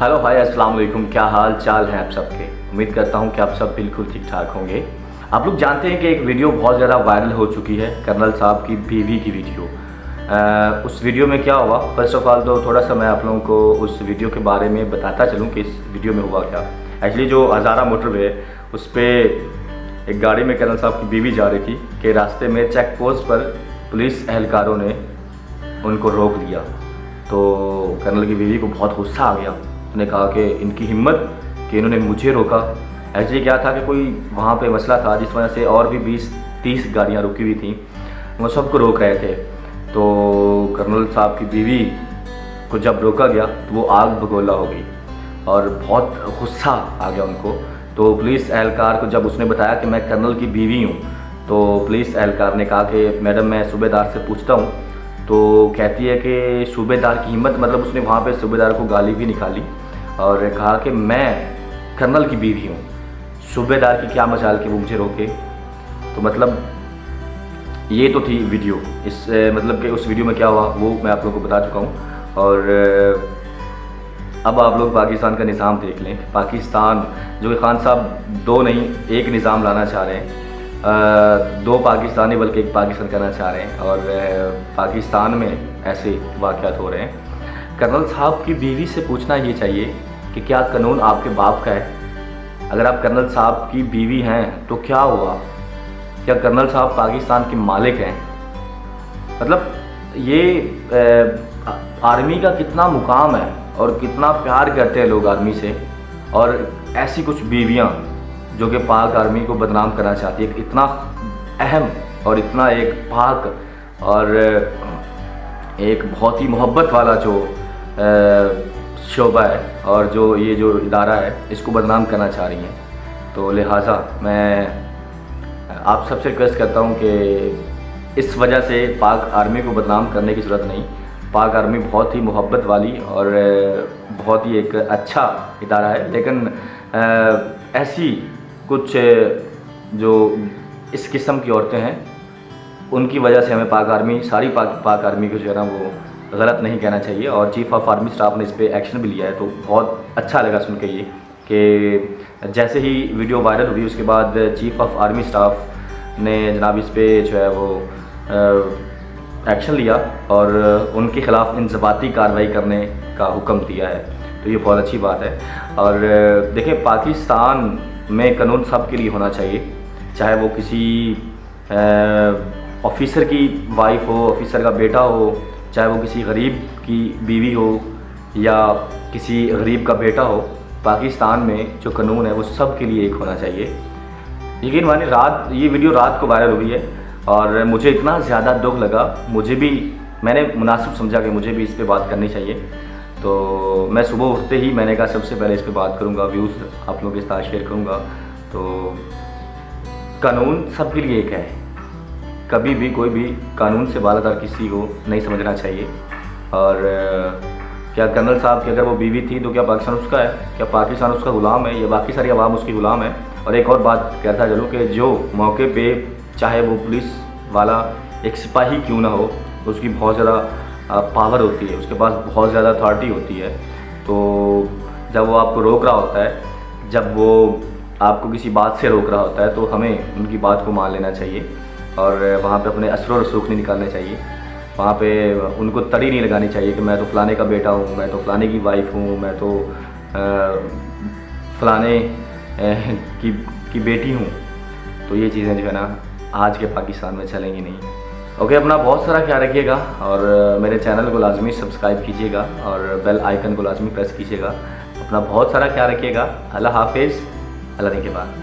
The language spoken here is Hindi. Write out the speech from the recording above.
हेलो भाई, अस्सलाम वालेकुम। क्या हाल चाल है आप सबके। उम्मीद करता हूँ कि आप सब बिल्कुल ठीक ठाक होंगे। आप लोग जानते हैं कि एक वीडियो बहुत ज़्यादा वायरल हो चुकी है, कर्नल साहब की बीवी की वीडियो। उस वीडियो में क्या हुआ, फर्स्ट ऑफ ऑल तो थोड़ा सा मैं आप लोगों को उस वीडियो के बारे में बताता चलूँ कि इस वीडियो में हुआ क्या। एक्चुअली जो हज़ारा मोटरवे है उस पर एक गाड़ी में कर्नल साहब की बीवी जा रही थी कि रास्ते में चेक पोस्ट पर पुलिस एहलकारों ने उनको रोक लिया। तो कर्नल की बीवी को बहुत गुस्सा आ गया। उसने कहा कि इनकी हिम्मत कि इन्होंने मुझे रोका। एक्चुअली क्या था कि कोई वहाँ पे मसला था जिस वजह से और भी 20-30 गाड़ियाँ रुकी हुई थी, वो सबको रोक रहे थे। तो कर्नल साहब की बीवी को जब रोका गया तो वो आग बगोला हो गई और बहुत गुस्सा आ गया उनको। तो पुलिस एहलकार को जब उसने बताया कि मैं कर्नल की बीवी हूँ, तो पुलिस एहलकार ने कहा कि मैडम मैं सूबेदार से पूछता हूँ। तो कहती है कि सूबेदार की हिम्मत, मतलब उसने वहाँ पे सूबेदार को गाली भी निकाली और कहा कि मैं कर्नल की बीवी हूँ, सूबेदार की क्या मजाल कि वो मुझे रोके। तो मतलब ये तो थी वीडियो। इस मतलब कि उस वीडियो में क्या हुआ वो मैं आप लोगों को बता चुका हूँ। और अब आप लोग पाकिस्तान का निज़ाम देख लें। पाकिस्तान जो कि खान साहब दो नहीं एक निज़ाम लाना चाह रहे हैं, दो पाकिस्तानी बल्कि एक पाकिस्तान करना चाह रहे हैं और पाकिस्तान में ऐसे वाक़यात हो रहे हैं। कर्नल साहब की बीवी से पूछना ये चाहिए कि क्या कानून आपके बाप का है। अगर आप कर्नल साहब की बीवी हैं तो क्या हुआ, क्या कर्नल साहब पाकिस्तान के मालिक हैं। मतलब ये आर्मी का कितना मुकाम है और कितना प्यार करते हैं लोग आर्मी से, और ऐसी कुछ बीवियां जो कि पाक आर्मी को बदनाम करना चाहती है। इतना अहम और इतना एक पाक और एक बहुत ही मोहब्बत वाला जो शोबा है और जो ये जो इदारा है इसको बदनाम करना चाह रही हैं। तो लिहाजा मैं आप सबसे रिक्वेस्ट करता हूँ कि इस वजह से पाक आर्मी को बदनाम करने की ज़रूरत नहीं। पाक आर्मी बहुत ही मोहब्बत वाली और बहुत ही एक अच्छा इदारा है, लेकिन ऐसी कुछ जो इस किस्म की औरतें हैं उनकी वजह से हमें पाक आर्मी सारी पाक आर्मी को जो है ना वो गलत नहीं कहना चाहिए। और चीफ़ ऑफ आर्मी स्टाफ ने इस पर एक्शन भी लिया है, तो बहुत अच्छा लगा सुन के ये कि जैसे ही वीडियो वायरल हुई उसके बाद चीफ़ ऑफ आर्मी स्टाफ ने जनाब इस पर जो है वो एक्शन लिया और उनके ख़िलाफ़ इंज़बाती कार्रवाई करने का हुक्म दिया है। तो ये बहुत अच्छी बात है। और देखिए पाकिस्तान में कानून सब के लिए होना चाहिए, चाहे वो किसी ऑफिसर की वाइफ हो, ऑफिसर का बेटा हो, चाहे वो किसी गरीब की बीवी हो या किसी गरीब का बेटा हो। पाकिस्तान में जो कानून है वो सब के लिए एक होना चाहिए। यकीन मानिए ये वीडियो रात को वायरल हुई है और मुझे इतना ज़्यादा दुख लगा, मैंने मुनासिब समझा कि मुझे भी इस पर बात करनी चाहिए। तो मैं सुबह उठते ही मैंने कहा सबसे पहले इस पे बात करूंगा, व्यूज़ आप लोगों के साथ शेयर करूंगा। तो कानून सबके लिए एक है, कभी भी कोई भी कानून से बालातर किसी को नहीं समझना चाहिए। और क्या कर्नल साहब की अगर वो बीवी थी तो क्या पाकिस्तान उसका है, क्या पाकिस्तान उसका ग़ुलाम है या बाकी सारी आवाम उसकी ग़ुलाम है। और एक और बात कहता चलूँ कि जो मौके पे चाहे वो पुलिस वाला एक सिपाही क्यों ना हो, उसकी बहुत ज़्यादा पावर होती है, उसके पास बहुत ज़्यादा अथॉरिटी होती है। तो जब वो आपको रोक रहा होता है, जब वो आपको किसी बात से रोक रहा होता है, तो हमें उनकी बात को मान लेना चाहिए और वहाँ पे अपने असर और रसूख नहीं निकालने चाहिए। वहाँ पे उनको तड़ी नहीं लगानी चाहिए कि मैं तो फ़लाने का बेटा हूँ, मैं तो फ़लाने की वाइफ हूँ, मैं तो फ़लाने की बेटी हूँ। तो ये चीज़ें जो है ना आज के पाकिस्तान में चलेंगी नहीं। ओके, अपना बहुत सारा ख्याल रखिएगा और मेरे चैनल को लाजमी सब्सक्राइब कीजिएगा और बेल आइकन को लाजमी प्रेस कीजिएगा। अपना बहुत सारा ख्याल रखिएगा। अल्लाह हाफिज़, अल्लाह के बाद।